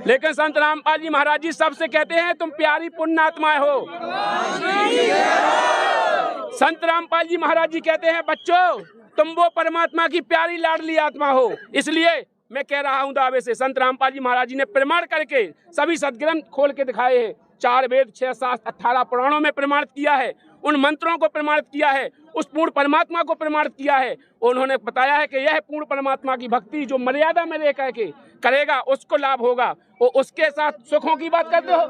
लेकिन संत रामपाल जी महाराज जी सबसे कहते हैं तुम प्यारी पुण्य आत्माएं हो। संत रामपाल जी महाराज जी कहते हैं बच्चों तुम वो परमात्मा की प्यारी लाडली आत्मा हो। इसलिए मैं कह रहा हूं दावे से, संत रामपाल जी महाराज जी ने प्रमाण करके सभी सदग्रंथ खोल के दिखाए हैं। 4 वेद 6 शास्त्र 18 पुराणों में प्रमाणित किया है, उन मंत्रों को प्रमाणित किया है, उस पूर्ण परमात्मा को प्रमाणित किया है। उन्होंने बताया है कि यह पूर्ण परमात्मा की भक्ति जो मर्यादा में रह करके करेगा उसको लाभ होगा। वो उसके साथ सुखों की बात करते हो।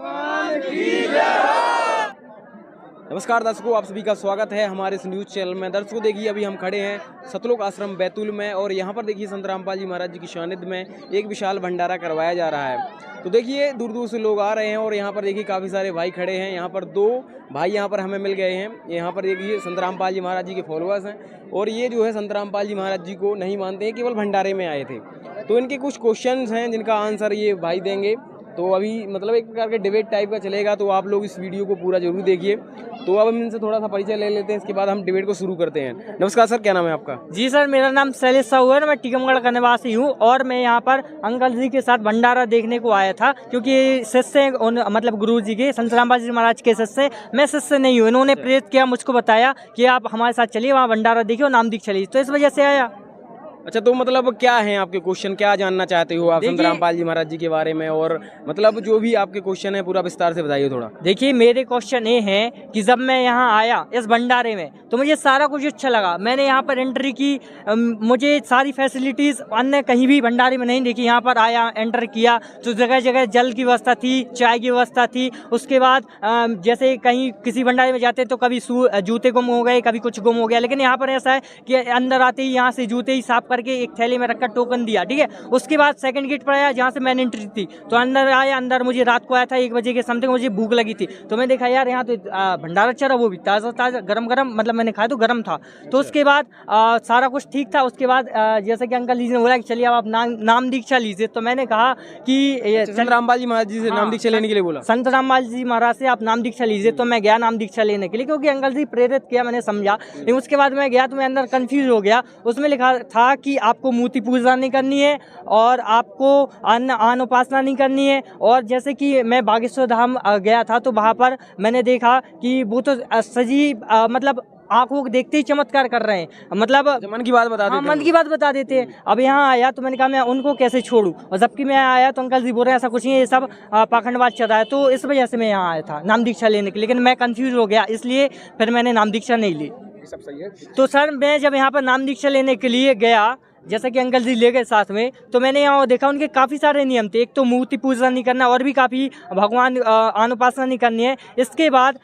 नमस्कार दर्शकों, आप सभी का स्वागत है हमारे इस न्यूज़ चैनल में। दर्शकों देखिए अभी हम खड़े हैं सतलोक आश्रम बैतूल में और यहाँ पर देखिए संत रामपाल जी महाराज जी की सानिध्य में एक विशाल भंडारा करवाया जा रहा है। तो देखिए दूर दूर से लोग आ रहे हैं और यहाँ पर देखिए काफ़ी सारे भाई खड़े हैं। यहाँ पर 2 भाई यहाँ पर हमें मिल गए हैं। यहाँ पर देखिए संत रामपाल जी महाराज जी के फॉलोअर्स हैं और ये जो है संत रामपाल जी महाराज जी को नहीं मानते हैं, केवल भंडारे में आए थे। तो इनके कुछ क्वेश्चन हैं जिनका आंसर ये भाई देंगे। तो अभी मतलब एक प्रकार के डिबेट टाइप का चलेगा, तो आप लोग इस वीडियो को पूरा जरूर देखिए। तो अब हम इनसे थोड़ा सा परिचय ले लेते हैं, इसके बाद हम डिबेट को शुरू करते हैं। नमस्कार सर, क्या नाम है आपका? जी सर, मेरा नाम शैलेश साहू है, मैं टीकमगढ़ का निवासी हूँ और मैं यहाँ पर अंकल जी के साथ भंडारा देखने को आया था, क्योंकि शिष्य मतलब गुरु जी के संत रामपाल जी महाराज के शिष्य, मैं शिष्य नहीं हूँ। इन्होंने प्रेरित किया, मुझको बताया कि आप हमारे साथ चलिए, वहाँ भंडारा देखिए और नाम दीक्षा लीजिए, तो इस वजह से आया। अच्छा, तो मतलब क्या है आपके क्वेश्चन, क्या जानना चाहते हो आप संत रामपाल जी महाराज जी के बारे में? और मतलब जो भी आपके क्वेश्चन है पूरा विस्तार से बताइए थोड़ा। देखिए मेरे क्वेश्चन ये हैं कि जब मैं यहाँ आया इस भंडारे में तो मुझे सारा कुछ अच्छा लगा। मैंने यहाँ पर एंट्री की, मुझे सारी फैसिलिटीज़ अन्य कहीं भी भंडारे में नहीं देखी। यहाँ पर आया, एंटर किया तो जगह जगह जल की व्यवस्था थी, चाय की व्यवस्था थी। उसके बाद जैसे कहीं किसी भंडारे में जाते तो कभी जूते गुम हो गए, कभी कुछ गुम हो गया, लेकिन यहाँ पर ऐसा है कि अंदर आते ही यहाँ से जूते ही साफ करके एक थैली में रखकर टोकन दिया, ठीक है। उसके बाद सेकंड गेट पर आया जहाँ से मैंने एंट्री थी, तो अंदर आया। अंदर मुझे रात को आया था 1 बजे के समथिंग, मुझे भूख लगी थी, तो मैं देखा यार यहाँ तो भंडारा चल रहा, वो भी ताज़ा ताज़ा गरम गरम, मतलब मैंने खाया तो गरम था। तो उसके बाद सारा कुछ ठीक था। उसके बाद जैसे कि अंकल जी ने बोला कि चलिए अब आप नाम दीक्षा लीजिए, तो मैंने कहा कि संत रामपाल जी महाराज जी से नाम दीक्षा लेने के लिए बोला, संत रामपाल जी महाराज से आप नाम दीक्षा लीजिए। तो मैं गया नाम दीक्षा लेने के लिए, क्योंकि अंकल जी प्रेरित किया, मैंने समझा। लेकिन उसके बाद मैं गया तो मैं अंदर कंफ्यूज हो गया। उसमें लिखा था कि आपको मूर्ति पूजा नहीं करनी है और आपको अन्न उपासना नहीं करनी है। और जैसे कि मैं बागेश्वर धाम गया था तो वहाँ पर मैंने देखा कि वो तो सजी मतलब आंखों को देखते ही चमत्कार कर रहे हैं, मतलब मन की बात बता देते हैं। मन की बात बता देते हैं। अब यहाँ आया तो मैंने कहा मैं उनको कैसे छोड़ूं, और जबकि मैं आया तो अंकल जी बोल रहे हैं ऐसा कुछ नहीं है, ये सब पाखंडवाद चल रहा है। तो इस वजह से मैं यहाँ आया था नाम दीक्षा लेने के लिए, लेकिन मैं कंफ्यूज हो गया, इसलिए फिर मैंने नाम दीक्षा नहीं ली। सब सही है। तो सर मैं जब यहाँ पर नाम दीक्षा लेने के लिए गया, जैसा कि अंकल जी ले गए साथ में, तो मैंने यहाँ देखा उनके काफ़ी सारे नियम थे। एक तो मूर्ति पूजा नहीं करना और भी काफ़ी भगवान अनुपासना नहीं करनी है। इसके बाद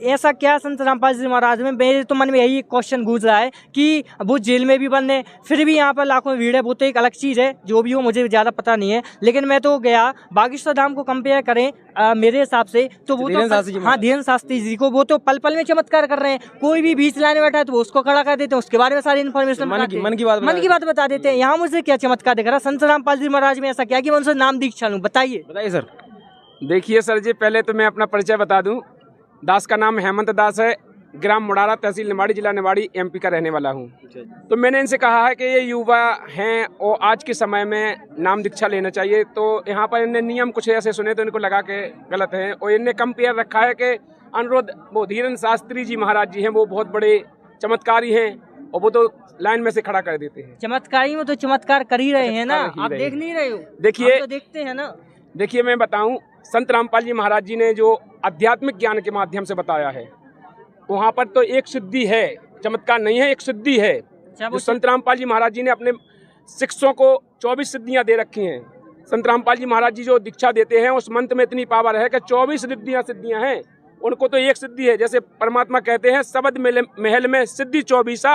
ऐसा क्या संत रामपाल जी महाराज में, मेरे तो मन में यही क्वेश्चन गूंज रहा है कि वो जेल में भी बंद है, फिर भी यहाँ पर लाखों भीड़ है। वो तो एक अलग चीज़ है, जो भी हो मुझे ज़्यादा पता नहीं है। लेकिन मैं तो गया, बागेश्वर धाम को कंपेयर करें मेरे हिसाब से तो वो तो हाँ धीरेन्द्र शास्त्री जी को, वो तो पल पल में चमत्कार कर रहे हैं। कोई भी बीच लाने बैठा है तो उसको खड़ा कर देते हैं, उसके बारे में सारी इन्फॉर्मेशन मन की बात बता देते हैं। यहाँ मुझे क्या चमत्कार दिख रहा? संत रामपाल जी महाराज में ऐसा क्या कि मैं उनसे नाम दीक्षा लूं? बताइए सर। देखिए सर जी, पहले तो मैं अपना परिचय बता दूं। दास का नाम हेमंत दास है, ग्राम मुड़ारा, तहसील निवाड़ी, जिला निवाड़ी, MP का रहने वाला हूं। तो मैंने इनसे कहा है कि ये युवा हैं और आज के समय में नाम दीक्षा लेना चाहिए। तो यहाँ पर इनने नियम कुछ ऐसे सुने तो इनको लगा के गलत है, और इनने कंपेयर रखा है कि अनुरोध वो धीरेन्द्र शास्त्री जी महाराज जी हैं, वो बहुत बड़े चमत्कारी हैं और वो तो लाइन में से खड़ा कर देते हैं। चमत्कारी में तो चमत्कार कर ही रहे हैं ना, आप देख नहीं रहे हो? देखिए तो देखते हैं ना। देखिए मैं बताऊं, संत रामपाल जी महाराज जी ने जो आध्यात्मिक ज्ञान के माध्यम से बताया है, वहाँ पर तो एक सिद्धि है, चमत्कार नहीं है, एक सिद्धि है। जो संत रामपाल जी महाराज जी ने अपने शिष्यों को 24 सिद्धियाँ दे रखी हैं। संत रामपाल जी महाराज जी जो दीक्षा देते हैं उस मंत्र में इतनी पावर है कि 24 सिद्धियाँ हैं। उनको तो एक सिद्धि है, जैसे परमात्मा कहते हैं शब्द महल में सिद्धि 24,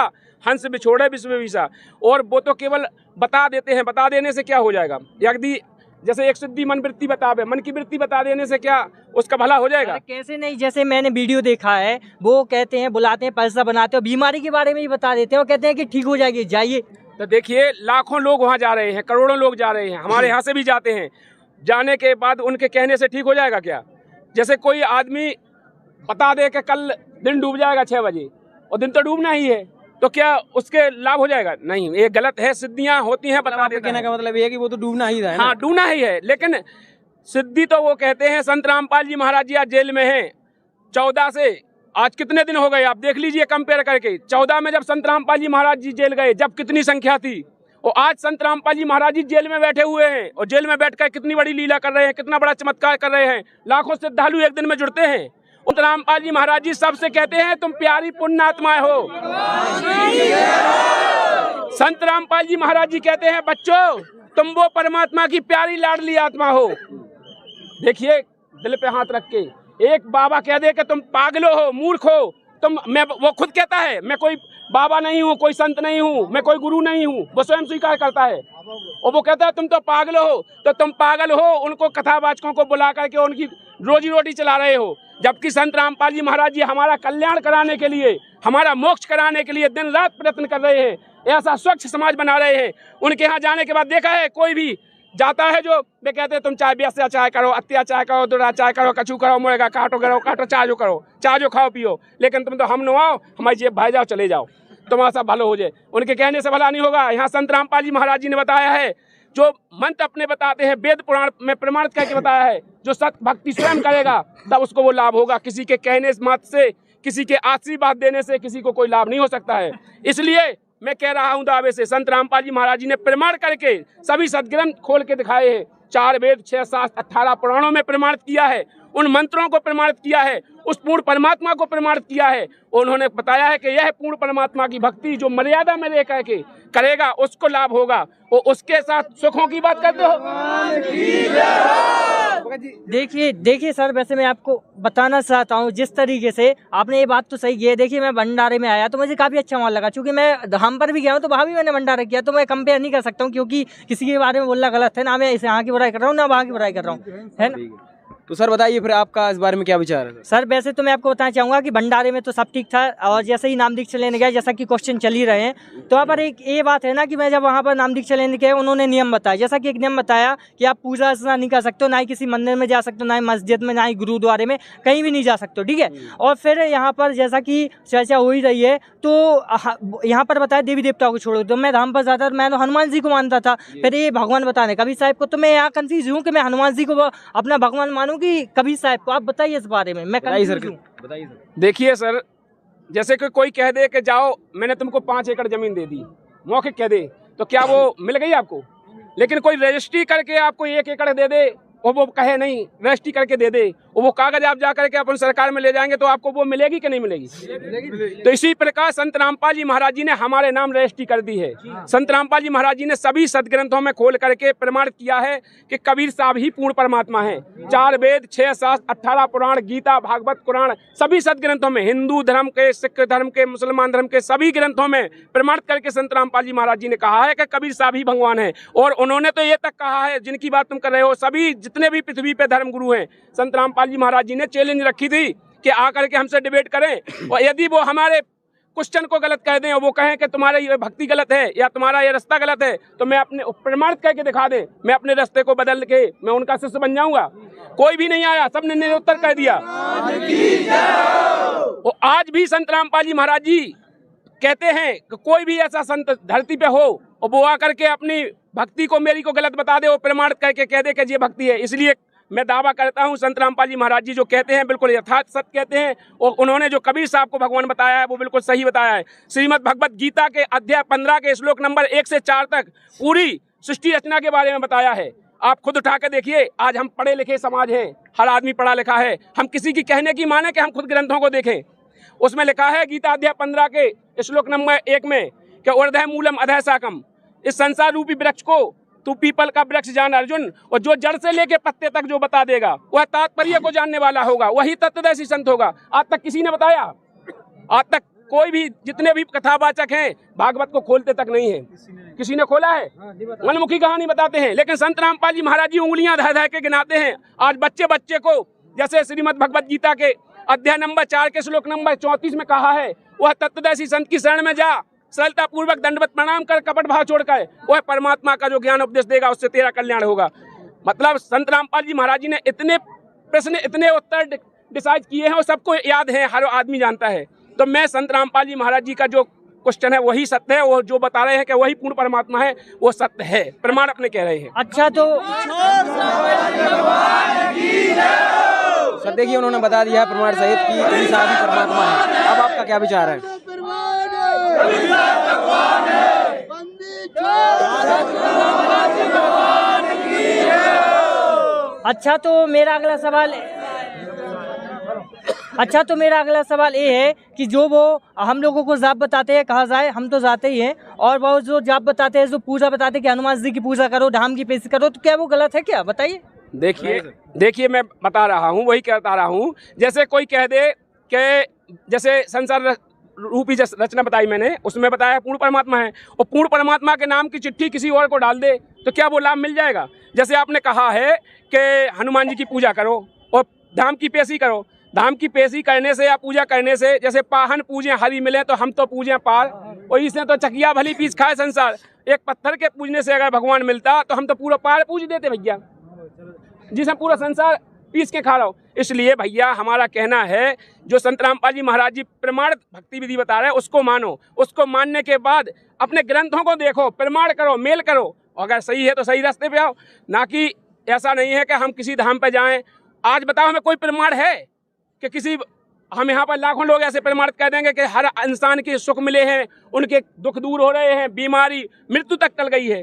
हंस बिछोड़े विश्व विसा। और वो तो केवल बता देते हैं, बता देने से क्या हो जाएगा? यदि जैसे एक सिद्धि मन वृत्ति बतावे, मन की वृत्ति बता देने से क्या उसका भला हो जाएगा? कैसे नहीं, जैसे मैंने वीडियो देखा है, वो कहते हैं बुलाते हैं, पैसा बनाते हैं, बीमारी के बारे में ही बता देते हैं, वो कहते हैं कि ठीक हो जाएगी, जाइए। तो देखिए लाखों लोग वहाँ जा रहे हैं, करोड़ों लोग जा रहे हैं, हमारे यहाँ से भी जाते हैं। जाने के बाद उनके कहने से ठीक हो जाएगा क्या? जैसे कोई आदमी बता दे कि कल दिन डूब जाएगा 6 बजे, और दिन तो डूबना ही है, तो क्या उसके लाभ हो जाएगा? नहीं, ये गलत है। सिद्धियां होती हैं, बता देते हैं। कहने का मतलब ये है कि वो तो डूबना ही है। हाँ, डूबना ही है, लेकिन सिद्धि तो वो कहते हैं संत रामपाल जी महाराज जी आज जेल में हैं। 14 से आज कितने दिन हो गए आप देख लीजिए कंपेयर करके। 14 में जब संत रामपाल जी महाराज जी जेल गए जब कितनी संख्या थी, और आज संत रामपाल जी महाराज जी जेल में बैठे हुए हैं और जेल में बैठकर कितनी बड़ी लीला कर रहे हैं, कितना बड़ा चमत्कार कर रहे हैं। लाखों श्रद्धालु एक दिन में जुड़ते हैं। संत रामपाल जी महाराज जी सबसे कहते हैं तुम प्यारी पुण्य आत्माएं हो। संत रामपाल जी महाराज जी कहते हैं बच्चों तुम वो परमात्मा की प्यारी लाडली आत्मा हो। देखिए दिल पे हाथ रख के एक बाबा कह दे कि तुम पागलो हो, मूर्ख हो, वो खुद कहता है मैं कोई बाबा नहीं हूँ, कोई संत नहीं हूँ, मैं कोई गुरु नहीं हूँ, वो स्वयं स्वीकार करता है। और वो कहता है तुम तो पागल हो, तो तुम पागल हो उनको कथावाचकों को बुला करके उनकी रोजी रोटी चला रहे हो। जबकि संत रामपाल जी महाराज जी हमारा कल्याण कराने के लिए, हमारा मोक्ष कराने के लिए दिन रात प्रयत्न कर रहे हैं, ऐसा स्वच्छ समाज बना रहे हैं। उनके यहाँ जाने के बाद देखा है कोई भी जाता है जो वे कहते हैं तुम चाहे अत्याचार करो, अत्याचार करो, दुराचार करो, कछु करो, मुएगा काटो काटो, चाह जो खाओ पियो, लेकिन तुम तो हम न आओ, हमारी जेब भाई जाओ, चले जाओ, तुम्हारा सब भलो हो जाए। उनके कहने से भला नहीं होगा। यहाँ संत रामपाल जी महाराज जी ने बताया है, जो मंत्र अपने बताते हैं वेद पुराण में प्रमाणित करके बताया है, जो सत्य भक्ति स्वयं करेगा तब उसको वो लाभ होगा। किसी के कहने मात्र से, किसी के आशीर्वाद देने से किसी को कोई लाभ नहीं हो सकता है। इसलिए मैं कह रहा हूं दावे से, संत रामपाल जी महाराज जी ने प्रमाण करके सभी सदग्रंथ खोल के दिखाए हैं। 4 वेद 6 शास्त्र 18 पुराणों में प्रमाणित किया है, उन मंत्रों को प्रमाणित किया है, उस पूर्ण परमात्मा को प्रमाणित किया है। उन्होंने बताया है कि यह पूर्ण परमात्मा की भक्ति जो मर्यादा में रह करके करेगा उसको लाभ होगा। वो उसके साथ सुखों की बात करते हो। देखिए सर, वैसे मैं आपको बताना चाहता हूँ जिस तरीके से आपने ये बात तो सही की है। देखिए मैं भंडारे में आया तो मुझे काफ़ी अच्छा वहाँ लगा, क्योंकि मैं धाम पर भी गया हूँ तो वहाँ भी मैंने भंडारा किया, तो मैं कंपेयर नहीं कर सकता हूँ क्योंकि किसी के बारे में बोलना गलत है। ना मैं इसे यहाँ की बुराई कर रहा हूँ ना वहाँ की बुराई कर रहा हूँ, है ना। तो सर बताइए फिर आपका इस बारे में क्या विचार है? सर वैसे तो मैं आपको बताना चाहूँगा कि भंडारे में तो सब ठीक था, और जैसे ही नाम दीक्षा लेने गए, जैसा कि क्वेश्चन चल ही रहे हैं, तो वहाँ पर एक ये बात है ना कि मैं जब वहाँ पर नाम दीक्षा लेने गए उन्होंने नियम बताया, जैसा कि एक नियम बताया कि आप पूजा अर्चना नहीं कर सकते हो, ना ही किसी मंदिर में जा सकते हो, ना ही मस्जिद में, ना ही गुरुद्वारे में, कहीं भी नहीं जा सकते हो, ठीक है। और फिर यहाँ पर जैसा कि चर्चा हो ही रही है तो यहाँ पर बताया देवी देवताओं को छोड़ो, तो मैं धाम पर जाता मैं तो हनुमान जी को मानता था, फिर ये भगवान बताने कबीर साहब को, तो मैं यहाँ कंफ्यूज हूँ कि मैं हनुमान जी को अपना भगवान मानूँ कि कबीर साहब को। आप बताइए इस बारे में, मैं बताइए सर। देखिए सर, जैसे कि कोई कह दे कि जाओ मैंने तुमको 5 एकड़ जमीन दे दी, मौखिक कह दे, तो क्या वो मिल गई आपको? लेकिन कोई रजिस्ट्री करके आपको 1 एकड़ दे दे और वो कहे नहीं रजिस्ट्री करके दे दे, और वो कागज आप जा करके अपन सरकार में ले जाएंगे तो आपको वो मिलेगी कि नहीं मिलेगी? तो इसी प्रकार संत रामपाल जी महाराज जी ने हमारे नाम रजिस्ट्री कर दी है। संत रामपाल जी महाराज जी ने सभी सदग्रंथों में खोल करके प्रमाणित किया है कि कबीर साहब ही पूर्ण परमात्मा है। 4 वेद 6 शास्त्र 18 पुराण, गीता, भागवत, कुरान, सभी सदग्रंथों में, हिंदू धर्म के, सिख धर्म के, मुसलमान धर्म के सभी ग्रंथों में प्रमाणित करके संत रामपाल जी महाराज जी ने कहा है कि कबीर साहब ही भगवान है। और उन्होंने तो ये तक कहा है, जिनकी बात तुम कर रहे हो, सभी जितने भी पृथ्वी पे धर्म गुरु हैं, संत रामपाल जी महाराज जी ने चैलेंज रखी थी कि आकर के हमसे डिबेट करें, और यदि वो हमारे क्वेश्चन को गलत कह दें और वो कहें कि तुम्हारा ये भक्ति गलत है या तुम्हारा ये रास्ता गलत है, तो मैं अपने प्रमाणित करके दिखा दें, मैं अपने रास्ते को बदल के मैं उनका शिष्य बन जाऊंगा। कोई भी नहीं आया, सबने निरुत्तर कह दिया। और आज भी संत रामपाल जी महाराज जी कहते हैं कि कोई भी ऐसा संत धरती पे हो और वो आकर के अपनी भक्ति को मेरी को गलत बता दे, वो प्रमाणित करके कह दे कि ये भक्ति है। इसलिए मैं दावा करता हूं संत रामपाल जी महाराज जी जो कहते हैं बिल्कुल यथार्थ सत्य कहते हैं, और उन्होंने जो कबीर साहब को भगवान बताया है वो बिल्कुल सही बताया है। श्रीमद् भगवत गीता के अध्याय 15 के श्लोक नंबर 1 से 4 तक पूरी सृष्टि रचना के बारे में बताया है। आप खुद उठा के देखिए, आज हम पढ़े लिखे समाज हैं, हर आदमी पढ़ा लिखा है, हम किसी की कहने की माने कि हम खुद ग्रंथों को देखें। उसमें लिखा है गीता अध्याय 15 के श्लोक नंबर 1 में कि ऊर्ध्व मूलम अधः शाकम, इस संसार रूपी वृक्ष को तू पीपल का वृक्ष जान अर्जुन, और जो जड़ से लेके पत्ते तक जो बता देगा वह तात्पर्य को जानने वाला होगा, वही तत्वदर्शी संत होगा। आज तक किसी ने बताया? आज तक कोई भी, जितने भी कथावाचक हैं भागवत को खोलते तक नहीं है। किसी ने खोला है? मनमुखी कहानी बताते हैं, लेकिन संत रामपाल जी महाराज जी उंगलियां धर धर के गिनाते हैं। आज बच्चे बच्चे को, जैसे श्रीमद् भगवत गीता के अध्याय नंबर 4 के श्लोक नंबर 34 में कहा है, वह तत्वदर्शी संत की शरण में जा, सरलता पूर्वक दंडवत प्रणाम कर, कपट भाव छोड़कर वह परमात्मा का जो ज्ञान उपदेश देगा उससे तेरा कल्याण होगा। मतलब संत रामपाल जी महाराज जी ने इतने प्रश्न, इतने उत्तर डिसाइड किए हैं और सबको याद है, हर आदमी जानता है। तो मैं संत रामपाल जी महाराज जी का जो क्वेश्चन है वही सत्य है, वो जो बता रहे हैं कि वही पूर्ण परमात्मा है वो सत्य है, प्रमाण अपने कह रहे हैं। अच्छा तो देखिए उन्होंने बता दिया है प्रमाण सहित कि कबीर साहब ही परमात्मा है। अब आपका क्या विचार है? अच्छा तो मेरा अगला सवाल ये है कि जो वो हम लोगों को जाप बताते हैं, कहा जाए हम तो जाते ही हैं, और वो जो जाप बताते हैं, जो पूजा बताते हैं कि हनुमान जी की पूजा करो, धाम की पेशी करो, तो क्या वो गलत है क्या? बताइए। देखिए मैं बता रहा हूँ, वही कहता रहा हूँ। जैसे कोई कह दे कि जैसे संसार रूपी रचना बताई मैंने, उसमें बताया पूर्ण परमात्मा है, और पूर्ण परमात्मा के नाम की चिट्ठी किसी और को डाल दे तो क्या वो लाभ मिल जाएगा? जैसे आपने कहा है कि हनुमान जी की पूजा करो और धाम की पेशी करो। धाम की पेशी करने से या पूजा करने से, जैसे पाहन पूजें हरि मिले तो हम तो पूजें पार, और इसने तो चकिया भली पीस खाए संसार। एक पत्थर के पूजने से अगर भगवान मिलता तो हम तो पूरा पार पूज देते भैया, जिसे पूरा संसार पीस के खा रहा हो। इसलिए भैया हमारा कहना है, जो संत रामपाल जी महाराज जी प्रमाण भक्ति विधि बता रहे हैं उसको मानो। उसको मानने के बाद अपने ग्रंथों को देखो, प्रमाण करो, मेल करो, अगर सही है तो सही रास्ते पे आओ। ना कि ऐसा नहीं है कि हम किसी धाम पे जाएं। आज बताओ हमें कोई प्रमाण है कि किसी, हम यहाँ पर लाखों लोग ऐसे प्रमाणित कर देंगे कि हर इंसान के सुख मिले हैं, उनके दुख दूर हो रहे हैं, बीमारी मृत्यु तक टल गई है,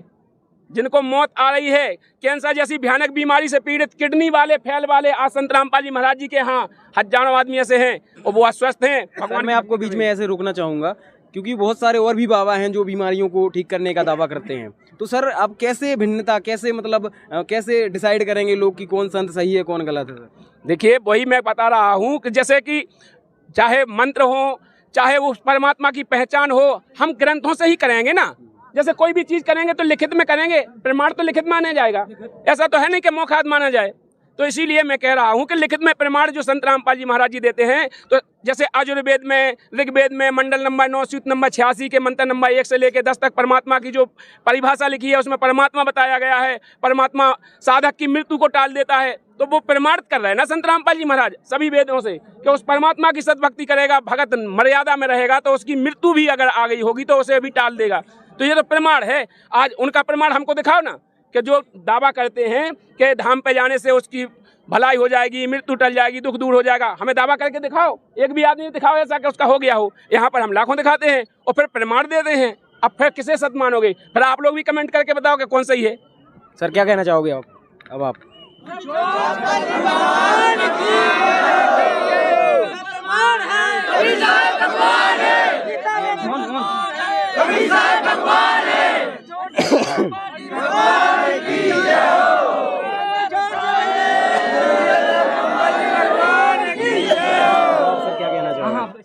जिनको मौत आ रही है, कैंसर जैसी भयानक बीमारी से पीड़ित, किडनी वाले, फैल वाले, आज संत रामपाल जी महाराज जी के यहाँ हजारों आदमी ऐसे हैं और वो अस्वस्थ हैं। भगवान, मैं आपको बीच में ऐसे रोकना चाहूँगा क्योंकि बहुत सारे और भी बाबा हैं जो बीमारियों को ठीक करने का दावा करते हैं। तो सर अब कैसे भिन्नता, कैसे मतलब कैसे डिसाइड करेंगे लोग कि कौन संत सही है कौन गलत है? देखिए वही मैं बता रहा हूँ कि जैसे कि चाहे मंत्र हो, चाहे उस परमात्मा की पहचान हो, हम ग्रंथों से ही करेंगे ना। जैसे कोई भी चीज़ करेंगे तो लिखित में करेंगे, प्रमाण तो लिखित माना जाएगा। ऐसा तो है नहीं कि मौखात माना जाए। तो इसीलिए मैं कह रहा हूँ कि लिखित में प्रमाण जो संत रामपाल जी महाराज जी देते हैं, तो जैसे आयुर्वेद में, ऋग्वेद में मंडल नंबर 9 सूत्र नंबर 86 के मंत्र नंबर 1 से लेकर 10 तक परमात्मा की जो परिभाषा लिखी है उसमें परमात्मा बताया गया है। परमात्मा साधक की मृत्यु को टाल देता है, तो वो प्रमाणित कर रहे हैं ना संत रामपाल जी महाराज सभी वेदों से कि उस परमात्मा की सद्भक्ति करेगा, भगत मर्यादा में रहेगा, तो उसकी मृत्यु भी अगर आ गई होगी तो उसे भी टाल देगा। तो ये तो प्रमाण है। आज उनका प्रमाण हमको दिखाओ ना, कि जो दावा करते हैं कि धाम पे जाने से उसकी भलाई हो जाएगी, मृत्यु टल जाएगी, दुख दूर हो जाएगा। हमें दावा करके दिखाओ, एक भी आदमी दिखाओ ऐसा कि उसका हो गया हो। यहाँ पर हम लाखों दिखाते हैं और फिर प्रमाण देते हैं। अब फिर किसे सत मानोगे? फिर आप लोग भी कमेंट करके बताओ कि कौन सही है। सर क्या कहना चाहोगे आप? अब आप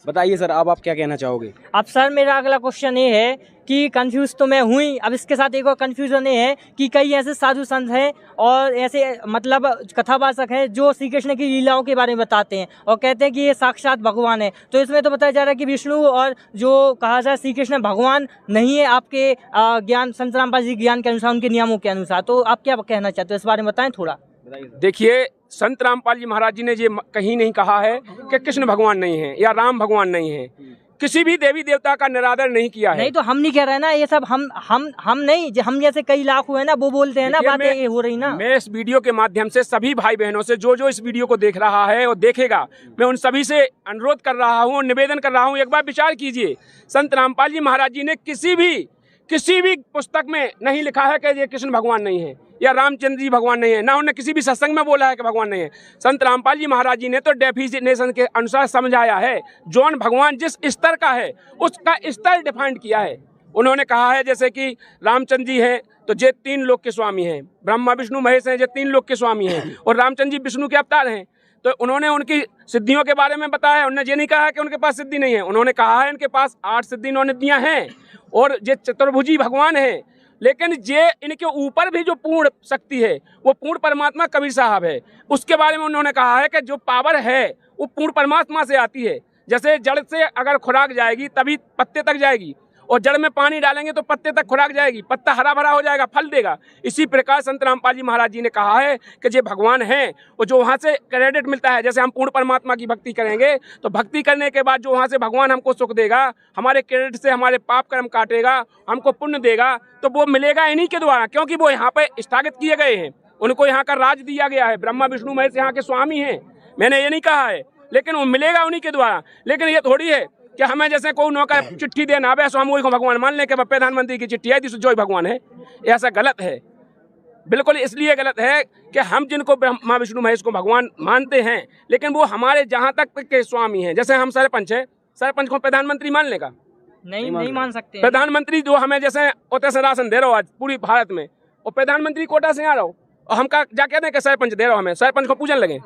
बताइए सर, अब आप क्या कहना चाहोगे? अब सर मेरा अगला क्वेश्चन ये है कि कंफ्यूज तो मैं हुई, अब इसके साथ एक और कंफ्यूजन ये है कि कई ऐसे साधु संत हैं और ऐसे मतलब कथावाचक हैं जो श्री कृष्ण की लीलाओं के बारे में बताते हैं और कहते हैं कि ये साक्षात भगवान है। तो इसमें तो बताया जा रहा है कि विष्णु और जो कहा जाए श्री कृष्ण भगवान नहीं है आपके ज्ञान, संत रामपाल जी ज्ञान के अनुसार, उनके नियमों के अनुसार। तो आप क्या कहना चाहते हो इस बारे में, बताएं थोड़ा। देखिए संत रामपाल जी महाराज जी ने ये कहीं नहीं कहा है कि कृष्ण भगवान नहीं है या राम भगवान नहीं है। किसी भी देवी देवता का निरादर नहीं किया है। नहीं तो हम नहीं कह रहे ना, ये सब हम नहीं, हम जैसे कई लाख हुए ना वो बोलते हैं ना, बातें ये हो रही ना। मैं इस वीडियो के माध्यम से सभी भाई बहनों से, जो इस वीडियो को देख रहा है और देखेगा, मैं उन सभी से अनुरोध कर रहा हूँ, निवेदन कर रहा हूँ, एक बार विचार कीजिए। संत रामपाल जी महाराज जी ने किसी भी पुस्तक में नहीं लिखा है कि ये कृष्ण भगवान नहीं है या रामचंद्र जी भगवान नहीं है, ना उन्होंने किसी भी सत्संग में बोला है कि भगवान नहीं है। संत रामपाल जी महाराज जी ने तो डेफिनेशन के अनुसार समझाया है, जौन भगवान जिस स्तर का है उसका स्तर डिफाइंड किया है। उन्होंने कहा है जैसे कि रामचंद्र जी हैं तो ये 3 लोक के स्वामी हैं, ब्रह्मा विष्णु महेश हैं, ये 3 लोक के स्वामी हैं, और रामचंद्र जी विष्णु के अवतार हैं। तो उन्होंने उनकी सिद्धियों के बारे में बताया है। उन्होंने ये नहीं कहा कि उनके पास सिद्धि नहीं है, उन्होंने कहा है इनके पास 8 सिद्धि निधियाँ हैं और ये चतुर्भुजी भगवान है। लेकिन ये इनके ऊपर भी जो पूर्ण शक्ति है वो पूर्ण परमात्मा कबीर साहब है। उसके बारे में उन्होंने कहा है कि जो पावर है वो पूर्ण परमात्मा से आती है। जैसे जड़ से अगर खुराक जाएगी तभी पत्ते तक जाएगी, और जड़ में पानी डालेंगे तो पत्ते तक खुराक जाएगी, पत्ता हरा भरा हो जाएगा, फल देगा। इसी प्रकार संत रामपाल जी महाराज जी ने कहा है कि ये भगवान हैं और जो वहाँ से क्रेडिट मिलता है, जैसे हम पूर्ण परमात्मा की भक्ति करेंगे तो भक्ति करने के बाद जो वहाँ से भगवान हमको सुख देगा, हमारे क्रेडिट से हमारे पाप कर्म काटेगा, हमको पुण्य देगा, तो वो मिलेगा इन्हीं के द्वारा, क्योंकि वो यहाँ पे स्थापित किए गए हैं, उनको यहाँ का राज दिया गया है। ब्रह्मा विष्णु महेश यहाँ के स्वामी हैं। मैंने ये नहीं कहा है, लेकिन वो मिलेगा उन्हीं के द्वारा। लेकिन ये थोड़ी है कि हमें जैसे कोई नौकर चिट्ठी देना आवे, सो हम वही को भगवान मान लें कि प्रधानमंत्री की चिट्ठी आई थी जो ही भगवान है। ऐसा गलत है, बिल्कुल इसलिए गलत है कि हम जिनको ब्रह्मा विष्णु महेश को भगवान मानते हैं, लेकिन वो हमारे जहाँ तक के स्वामी हैं। जैसे हम सरपंच है, सरपंच को प्रधानमंत्री मान लेगा? नहीं मान सकते। प्रधानमंत्री जो हमें जैसे होते से राशन दे रहा हो आज पूरी भारत में, और प्रधानमंत्री कोटा से आ रहा हो, और हम का जा कहते हैं कि सरपंच दे रहा हो, हमें सरपंच को पूजन लगे?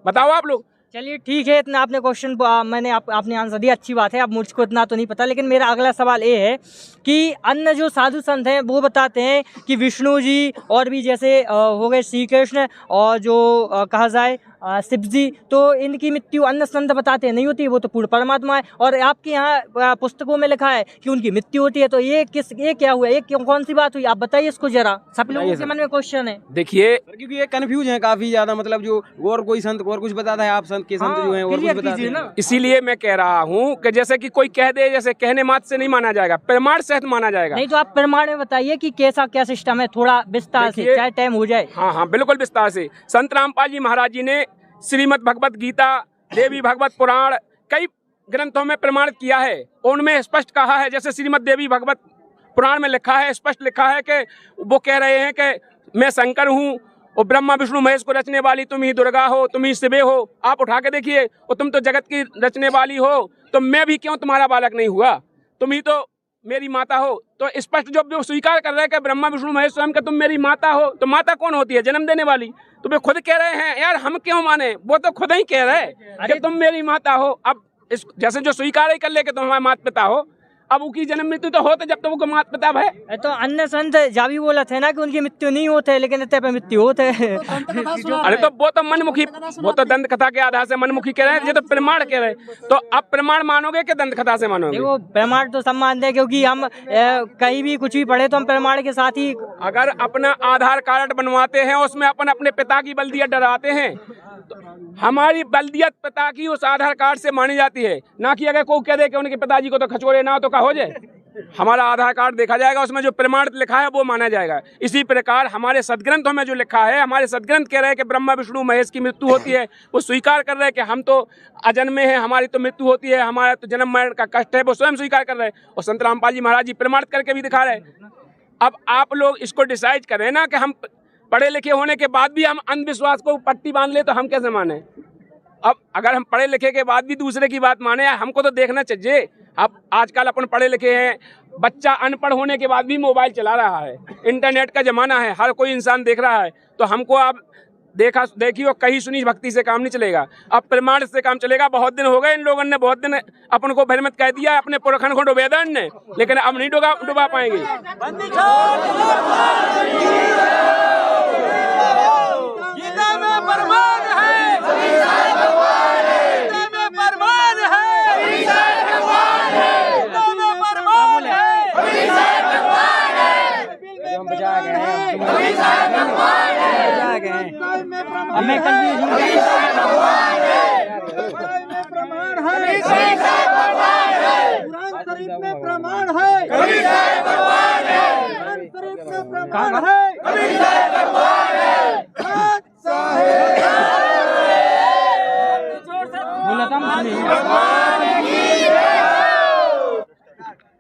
बताओ आप लोग। चलिए ठीक है, इतना आपने क्वेश्चन मैंने आपने आंसर दिया, अच्छी बात है। अब मुझको इतना तो नहीं पता, लेकिन मेरा अगला सवाल ये है कि अन्य जो साधु संत हैं वो बताते हैं कि विष्णु जी और भी जैसे हो गए श्री कृष्ण और जो कहा जाए शिव जी, तो इनकी मृत्यु अन्य संत बताते हैं नहीं होती, वो तो पूर्ण परमात्मा है। और आपके यहाँ पुस्तकों में लिखा है कि उनकी मृत्यु होती है, तो ये क्या हुआ, ये कौन सी बात हुई? आप बताइए इसको जरा, सब लोगों के मन में क्वेश्चन है। देखिए, क्योंकि ये कंफ्यूज है काफी ज्यादा, मतलब जो और कोई संत और कुछ बताता है, आप संत के संत जो हैं और कुछ बताते हैं। इसीलिए मैं कह रहा हूँ कि जैसे कि कोई कह दे, जैसे कहने मात्र से नहीं माना जाएगा, प्रमाण सहित माना जाएगा। नहीं तो आप प्रमाण में बताइए कि कैसा क्या सिस्टम है, थोड़ा विस्तार से, चाहे टाइम हो जाए। हाँ, बिल्कुल विस्तार से। संत रामपाल जी महाराज जी ने श्रीमद् भगवत गीता, देवी भागवत पुराण, कई ग्रंथों में प्रमाणित किया है। उनमें स्पष्ट कहा है, जैसे श्रीमद् देवी भागवत पुराण में लिखा है, स्पष्ट लिखा है कि वो कह रहे हैं कि मैं शंकर हूँ और ब्रह्मा विष्णु महेश को रचने वाली तुम ही दुर्गा हो, तुम ही शिवे हो। आप उठा के देखिए, और तुम तो जगत की रचने वाली हो, तो मैं भी क्यों तुम्हारा बालक नहीं हुआ? तुम ही तो मेरी माता हो। तो स्पष्ट जो स्वीकार कर रहे हैं कि ब्रह्मा विष्णु महेश स्वयं कि तुम मेरी माता हो, तो माता कौन होती है? जन्म देने वाली। तो वे खुद कह रहे हैं, यार हम क्यों माने, वो तो खुद ही कह रहे हैं कि तुम मेरी माता हो। अब इस जैसे जो स्वीकार ही कर ले कि तुम हमारे माता पिता हो, अब उनकी जन्म मृत्यु तो होते जब तक वो माता पिता है। तो अन्य संत जा भी बोला थे ना कि उनकी मृत्यु नहीं होते, लेकिन इतने पे मृत्यु होते। अरे तो वो तो मनमुखी, वो तो दंत कथा के आधार से मनमुखी कह रहे हैं, ये तो प्रमाण कह रहे हैं। तो अब प्रमाण मानोगे कि दंत कथा से मानोगे? देखो, प्रमाण तो सब मानते हैं, क्योंकि हम कहीं भी कुछ भी पढ़े तो हम प्रमाण के साथ ही। अगर अपना आधार कार्ड बनवाते हैं, उसमें अपने पिता की बल्दियत डराते हैं, तो हमारी बल्दियत पिता की उस आधार कार्ड से मानी जाती है, ना कि अगर कोई कह दे कि उनके पिताजी को तो खचोरे ना हो तो क्या हो जाए। हमारा आधार कार्ड देखा जाएगा, उसमें जो प्रमाणित लिखा है वो माना जाएगा। इसी प्रकार हमारे सदग्रंथों में जो लिखा है, हमारे सदग्रंथ कह रहे हैं कि ब्रह्मा विष्णु महेश की मृत्यु होती है, वो स्वीकार कर रहे हैं कि हम तो अजन्मे हैं, हमारी तो मृत्यु होती है, हमारा तो जन्म मरण का कष्ट है, वो स्वयं स्वीकार कर रहे हैं। और संत रामपाल जी महाराज जी प्रमाणित करके भी दिखा रहे हैं। अब आप लोग इसको डिसाइड करें ना कि हम पढ़े लिखे होने के बाद भी हम अंधविश्वास को पट्टी बांध ले, तो हम कैसे माने? अब अगर हम पढ़े लिखे के बाद भी दूसरे की बात माने, हमको तो देखना चाहिए। अब आजकल अपन पढ़े लिखे हैं, बच्चा अनपढ़ होने के बाद भी मोबाइल चला रहा है, इंटरनेट का जमाना है, हर कोई इंसान देख रहा है। तो हमको अब देखियो कहीं सुनी भक्ति से काम नहीं चलेगा, अब प्रमाण से काम चलेगा। बहुत दिन हो गए इन लोगों ने, बहुत दिन अपन को भ्रमित कह दिया, अपने पुरखन को डुबेदन ने, लेकिन अब नहीं डुबा पाएंगे।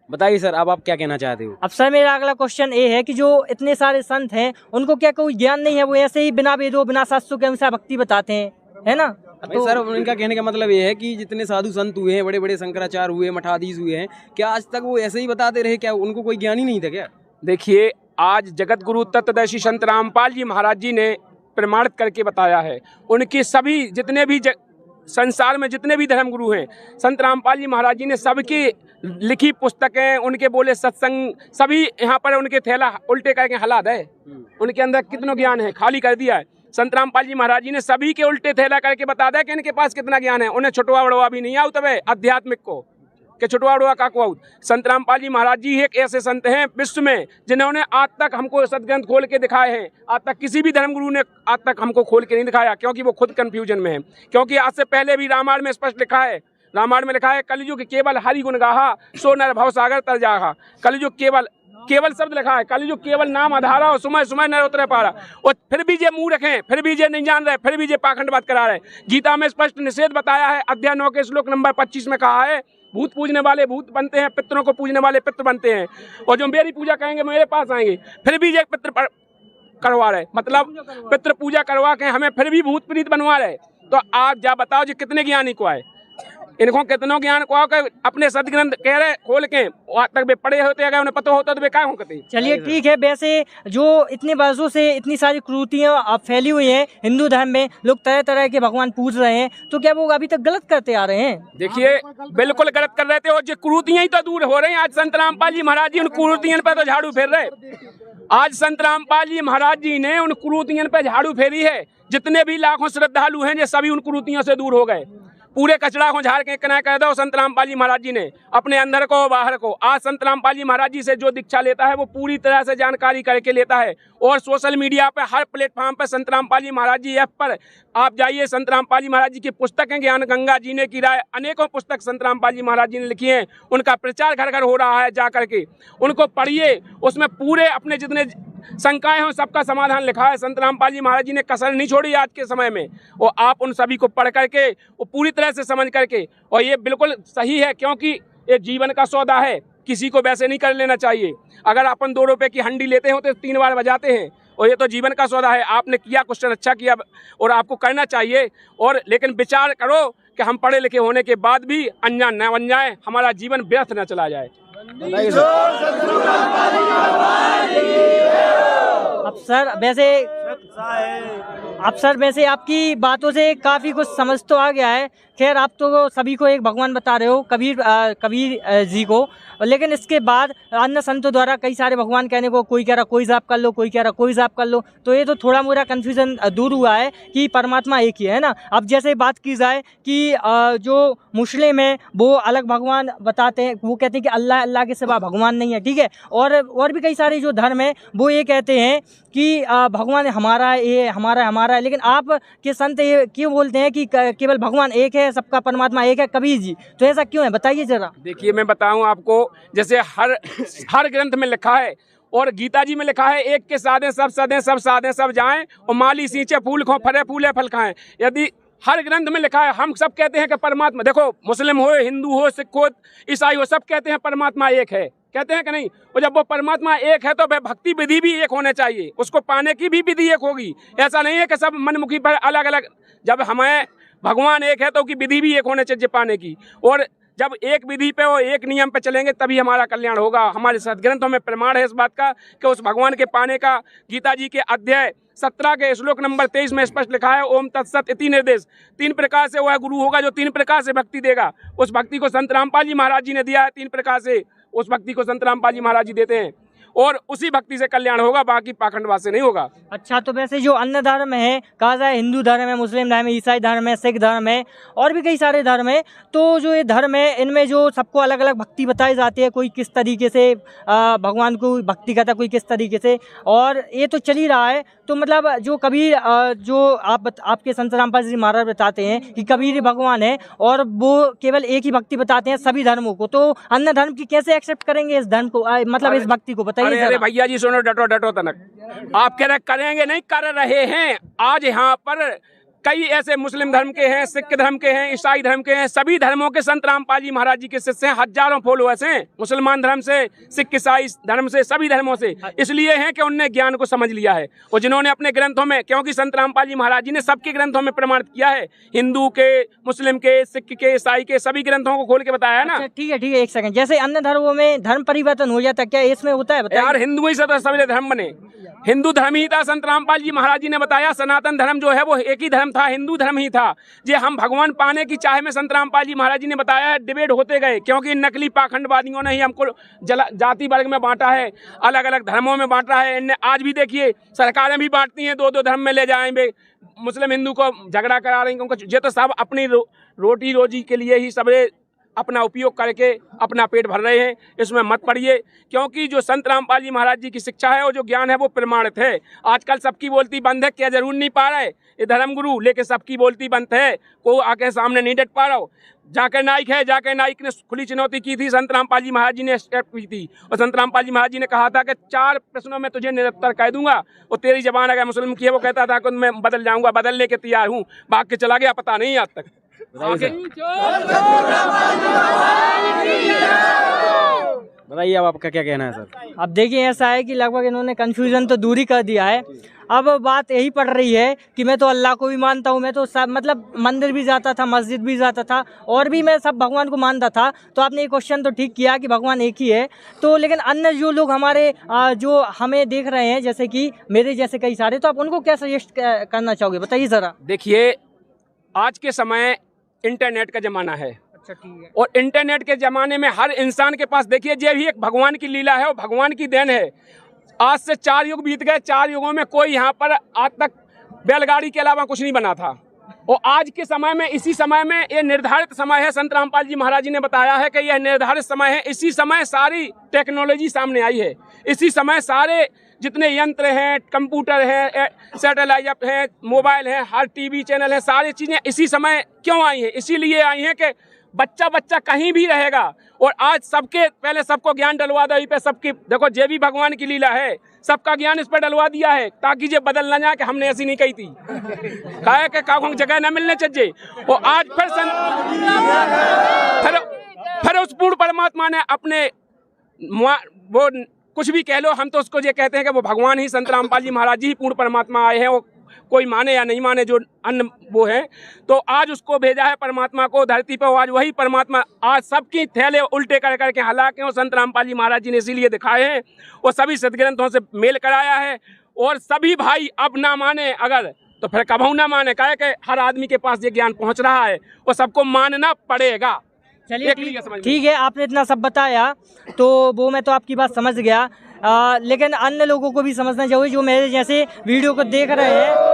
मैं बताइए सर, अब आप क्या कहना चाहते हो? अब सर मेरा अगला क्वेश्चन ये है कि जो इतने सारे संत हैं, उनको क्या कोई ज्ञान नहीं है? वो ऐसे ही बिना वेदों बिना शास्त्रों के अनुसार भक्ति बताते हैं, है ना? तो सर उनका कहने का मतलब ये है कि जितने साधु संत हुए हैं, बड़े बड़े शंकराचार्य हुए, मठाधीश हुए हैं, क्या आज तक वो ऐसे ही बताते रहे? क्या उनको कोई ज्ञान ही नहीं था क्या? देखिए, आज जगत गुरु तत्वदर्शी संत रामपाल जी महाराज जी ने प्रमाणित करके बताया है। उनके सभी जितने भी संसार में जितने भी धर्म गुरु हैं, संत रामपाल जी महाराज जी ने सबकी लिखी पुस्तकें, उनके बोले सत्संग, सभी यहाँ पर उनके थैला उल्टे करके हालात है। उनके अंदर कितना ज्ञान है, खाली कर दिया है। संत रामपाल जी महाराज जी ने सभी के उल्टे थैला करके बता दिया कि इनके पास कितना ज्ञान है। उन्हें छुटवा बड़वा भी नहीं आऊ तबे आध्यात्मिक को कि छुटवा बड़वा का को। संत रामपाल जी महाराज जी एक ऐसे संत हैं विश्व में जिन्होंने आज तक हमको सदग्रंथ खोल के दिखाए हैं। आज तक किसी भी धर्मगुरु ने आज तक हमको खोल के नहीं दिखाया, क्योंकि वो खुद कंफ्यूजन में है। क्योंकि आज से पहले भी रामायण में स्पष्ट लिखा है, रामायण में लिखा है, कलयुग केवल हरि गुण गाहा, सो नर भव सागर तर जाहा। कलयुग केवल केवल शब्द लिखा है, कल जो केवल नाम आधारा और सुमय सुमय न उतरे पारा, और फिर भी ये मुंह रखें, फिर भी ये नहीं जान रहे, फिर भी ये पाखंड बात करा रहे। गीता में स्पष्ट निषेध बताया है, अध्याय 9 के श्लोक नंबर 25 में कहा है, भूत पूजने वाले भूत बनते हैं, पितरों को पूजने वाले पितर बनते हैं, और जो मेरी पूजा करेंगे मेरे पास आएंगे, फिर भी ये पितर करवा रहे, मतलब पितृ पूजा करवा के हमें फिर भी भूत प्रीत बनवा रहे। तो आप जा बताओ जी कितने ज्ञानी को आए, इनको कितनों ज्ञान को आके अपने सदग्रंथ कह रहे खोल के वहाँ तक वे पढ़े होते अगर उन्हें पता होता तो वे क्या होते। चलिए ठीक है, वैसे जो इतने वर्षों से इतनी सारी क्रूतियाँ अब फैली हुई हैं हिंदू धर्म में, लोग तरह तरह के भगवान पूज रहे हैं, तो क्या वो अभी तक गलत करते आ रहे हैं? देखिए बिल्कुल गलत कर रहे थे, और जो क्रूतियाँ ही तो दूर हो रही हैं। आज संत रामपाल जी महाराज जी उन क्रूतियों पर तो झाड़ू फेर रहे। आज संत रामपाल जी महाराज जी ने उन कुरीतियों पे झाड़ू फेरी है। जितने भी लाखों श्रद्धालु हैं ये सभी उन कुरीतियों से दूर हो गए। पूरे कचड़ा को झाड़ के कना कर दो संत रामपाल जी महाराज जी ने अपने अंदर को बाहर को। आज संत रामपाल जी महाराज जी से जो दीक्षा लेता है वो पूरी तरह से जानकारी करके लेता है, और सोशल मीडिया पे हर प्लेटफॉर्म पे संत रामपाल जी महाराज जी ऐप पर आप जाइए, संत रामपाल जी महाराज जी की पुस्तकें, ज्ञान गंगा जीने की राय, अनेकों पुस्तक संत रामपाल जी महाराज जी ने लिखी हैं। उनका प्रचार घर घर हो रहा है, जा करके उनको पढ़िए, उसमें पूरे अपने जितने शंकाएं हो सबका समाधान लिखा है। संत रामपाल जी महाराज जी ने कसर नहीं छोड़ी आज के समय में, और आप उन सभी को पढ़ करके वो पूरी तरह से समझ करके, और ये बिल्कुल सही है क्योंकि ये जीवन का सौदा है, किसी को वैसे नहीं कर लेना चाहिए। अगर अपन 2 रुपए की हंडी लेते हो तो 3 बार बजाते हैं, और ये तो जीवन का सौदा है। आपने किया क्वेश्चन अच्छा किया और आपको करना चाहिए, और लेकिन विचार करो कि हम पढ़े लिखे होने के बाद भी अनजान न बन जाए, हमारा जीवन व्यर्थ न चला जाए। अब सर वैसे आपकी बातों से काफ़ी कुछ समझ तो आ गया है। खैर आप तो सभी को एक भगवान बता रहे हो, कबीर जी को, लेकिन इसके बाद अन्य संतों द्वारा कई सारे भगवान कहने को, कोई कह रहा कोई जाप कर लो, कोई कह रहा कोई जाप कर लो, तो ये तो थोड़ा मोड़ा कन्फ्यूज़न दूर हुआ है कि परमात्मा एक ही है ना। अब जैसे बात की जाए कि जो मुस्लिम है वो अलग भगवान बताते हैं, वो कहते हैं कि अल्लाह अल्लाह के सिवा भगवान नहीं है, ठीक है, और भी कई सारे जो धर्म है वो ये कहते हैं कि भगवान हमारा है, ये हमारा है, लेकिन आप के संत ये क्यों बोलते हैं कि केवल भगवान एक है, सबका परमात्मा एक है? कबीर जी, तो ऐसा क्यों है, बताइए जरा। देखिए मैं बताऊं आपको, जैसे हर ग्रंथ में लिखा है, और गीता जी में लिखा है, एक के साधे सब सदें, सब साधे सब जाएं, और माली सींचे फूल खो, फरे फूले फल खाएं। यदि हर ग्रंथ में लिखा है, हम सब कहते हैं कि परमात्मा, देखो मुस्लिम हो, हिंदू हो, सिख हो, ईसाई हो, सब कहते हैं परमात्मा एक है, कहते हैं कि नहीं? और जब वो परमात्मा एक है तो वह भक्ति विधि भी एक होने चाहिए, उसको पाने की भी विधि एक होगी। ऐसा नहीं है कि सब मनमुखी पर अलग अलग, जब हमें भगवान एक है तो की विधि भी एक होने चाहिए पाने की, और जब एक विधि पे और एक नियम पे चलेंगे तभी हमारा कल्याण होगा। हमारे सदग्रंथों में प्रमाण है इस बात का कि उस भगवान के पाने का गीता जी के अध्याय 17 के श्लोक नंबर 23 में स्पष्ट लिखा है, ओम तत्सत इति निर्देश। 3 प्रकार से वह गुरु होगा जो 3 प्रकार से भक्ति देगा। उस भक्ति को संत रामपाल जी महाराज जी ने दिया है, 3 प्रकार से उस भक्ति को संत रामपाल जी महाराज जी देते हैं, और उसी भक्ति से कल्याण होगा, बाकी पाखंडवाद से नहीं होगा। अच्छा, तो वैसे जो अन्य धर्म है, कहा जाए हिंदू धर्म है, मुस्लिम धर्म है, ईसाई धर्म है, सिख धर्म है, और भी कई सारे धर्म है, तो जो ये धर्म है इनमें जो सबको अलग अलग भक्ति बताई जाती है, कोई किस तरीके से भगवान को भक्ति करता है, कोई किस तरीके से, और ये तो चल ही रहा है। तो मतलब जो कबीर जो आपके संत रामपाल जी महाराज बताते हैं कि कबीर भगवान है, और वो केवल एक ही भक्ति बताते हैं सभी धर्मों को, तो अन्य धर्म की कैसे एक्सेप्ट करेंगे इस धर्म को, मतलब इस भक्ति को, बताइए। अरे भैया जी सुनो, डटो तनक, आप कह रहे करेंगे नहीं, कर रहे हैं। आज यहाँ पर कई ऐसे मुस्लिम धर्म के हैं, सिख धर्म के हैं, ईसाई धर्म के हैं, सभी धर्मों के संत रामपाल जी महाराज जी के शिष्य हैं, हजारों फॉलोअर्स हैं, मुसलमान धर्म से, सिख ईसाई धर्म से, सभी धर्मों से। इसलिए हैं कि उनने ज्ञान को समझ लिया है, और जिन्होंने अपने ग्रंथों में, क्योंकि संत रामपाल जी महाराज जी ने सबके ग्रंथों में प्रमाणित किया है, हिंदू के, मुस्लिम के, सिख के, ईसाई के, सभी ग्रंथों को खोल के बताया है ना। ठीक है, एक सेकंड, जैसे अन्य धर्मों में धर्म परिवर्तन हो जाता है, क्या इसमें होता है? यार हिंदू ही से तो सभी धर्म बने, हिंदू धर्म ही था। संत रामपाल जी महाराज जी ने बताया, सनातन धर्म जो है वो एक ही धर्म था, हिंदू धर्म ही था। जे हम भगवान पाने की चाह में संत रामपाल जी महाराज जी ने बताया है, डिबेट होते गए, क्योंकि नकली पाखंडवादियों ने ही हमको जाति वर्ग में बांटा है, अलग अलग धर्मों में बांटा है। इनने आज भी देखिए सरकारें भी बांटती हैं, 2-2 धर्म में ले जाएंगे, मुस्लिम हिंदू को झगड़ा करा रही हैं, ये तो सब अपनी रोटी रोजी के लिए ही सबरे अपना उपयोग करके अपना पेट भर रहे हैं। इसमें मत पड़िए, क्योंकि जो संत रामपाल जी महाराज जी की शिक्षा है और जो ज्ञान है वो प्रमाणित है। आजकल सबकी बोलती बंद है, क्या जरूर नहीं पा रहे ये धर्मगुरु, लेकिन सबकी बोलती बंद है, कोई आके सामने नहीं डट पा रहा हो। जाकर नाइक है, जाकर नाइक ने खुली चुनौती की थी, संत रामपाल जी महाराज जी ने एक्सेप्ट की थी, और संत रामपाल जी महाराज जी ने कहा था कि 4 प्रश्नों में तुझे निरंतर कह दूंगा, और तेरी जबान अगर मुस्लिम की है, वो कहता था कि मैं बदल जाऊंगा, बदलने के तैयार हूँ, भाग के चला गया, पता नहीं आज तक। बताइए अब आपका क्या कहना है सर? अब देखिए, ऐसा है कि लगभग इन्होंने कन्फ्यूज़न तो दूर ही कर दिया है। अब बात यही पड़ रही है कि मैं तो अल्लाह को भी मानता हूँ, मैं तो सब मतलब मंदिर भी जाता था, मस्जिद भी जाता था, और भी मैं सब भगवान को मानता था। तो आपने ये क्वेश्चन तो ठीक किया कि भगवान एक ही है। तो लेकिन अन्य जो लोग हमारे जो हमें देख रहे हैं, जैसे कि मेरे जैसे कई सारे, तो आप उनको क्या सजेस्ट करना चाहोगे, बताइए ज़रा। देखिए, आज के समय इंटरनेट का ज़माना है। अच्छा, ठीक है। और इंटरनेट के ज़माने में हर इंसान के पास, देखिए, ये भी एक भगवान की लीला है और भगवान की देन है। आज से 4 युग बीत गए, 4 युगों में कोई यहाँ पर आज तक बैलगाड़ी के अलावा कुछ नहीं बना था। और आज के समय में, इसी समय में, ये निर्धारित समय है, संत रामपाल जी महाराज जी ने बताया है कि यह निर्धारित समय है। इसी समय सारी टेक्नोलॉजी सामने आई है, इसी समय सारे जितने यंत्र हैं, कंप्यूटर हैं, सैटेलाइट हैं, मोबाइल हैं, हर टीवी चैनल है, सारी चीज़ें इसी समय क्यों आई हैं? इसीलिए आई हैं कि बच्चा कहीं भी रहेगा, और आज सबके पहले सबको ज्ञान डलवा दो, पे सबकी, देखो, ये भी भगवान की लीला है, सबका ज्ञान इस पर डलवा दिया है, ताकि ये बदल ना जाए कि हमने ऐसी नहीं कही थी, कहे कि कागों की जगह न मिलने चाहिए। और आज फिर उस पूर्ण परमात्मा ने अपने वो कुछ भी कह लो, हम तो उसको ये कहते हैं कि वो भगवान ही, संत रामपाल जी महाराज जी ही पूर्ण परमात्मा आए हैं। वो कोई माने या नहीं माने, जो अन्य वो है, तो आज उसको भेजा है परमात्मा को धरती पर। आज वही परमात्मा आज सबकी थैले उल्टे कर करके हलाके और संत रामपाल जी महाराज जी ने इसीलिए दिखाए हैं, और सभी सदग्रंथों से मेल कराया है। और सभी भाई अब ना माने अगर, तो फिर कभू ना माने, कहे कि हर आदमी के पास ये ज्ञान पहुँच रहा है और सबको मानना पड़ेगा। चलिए, ठीक है, आपने इतना सब बताया, तो वो मैं तो आपकी बात समझ गया, लेकिन अन्य लोगों को भी समझना चाहिए जो मेरे जैसे वीडियो को देख रहे हैं।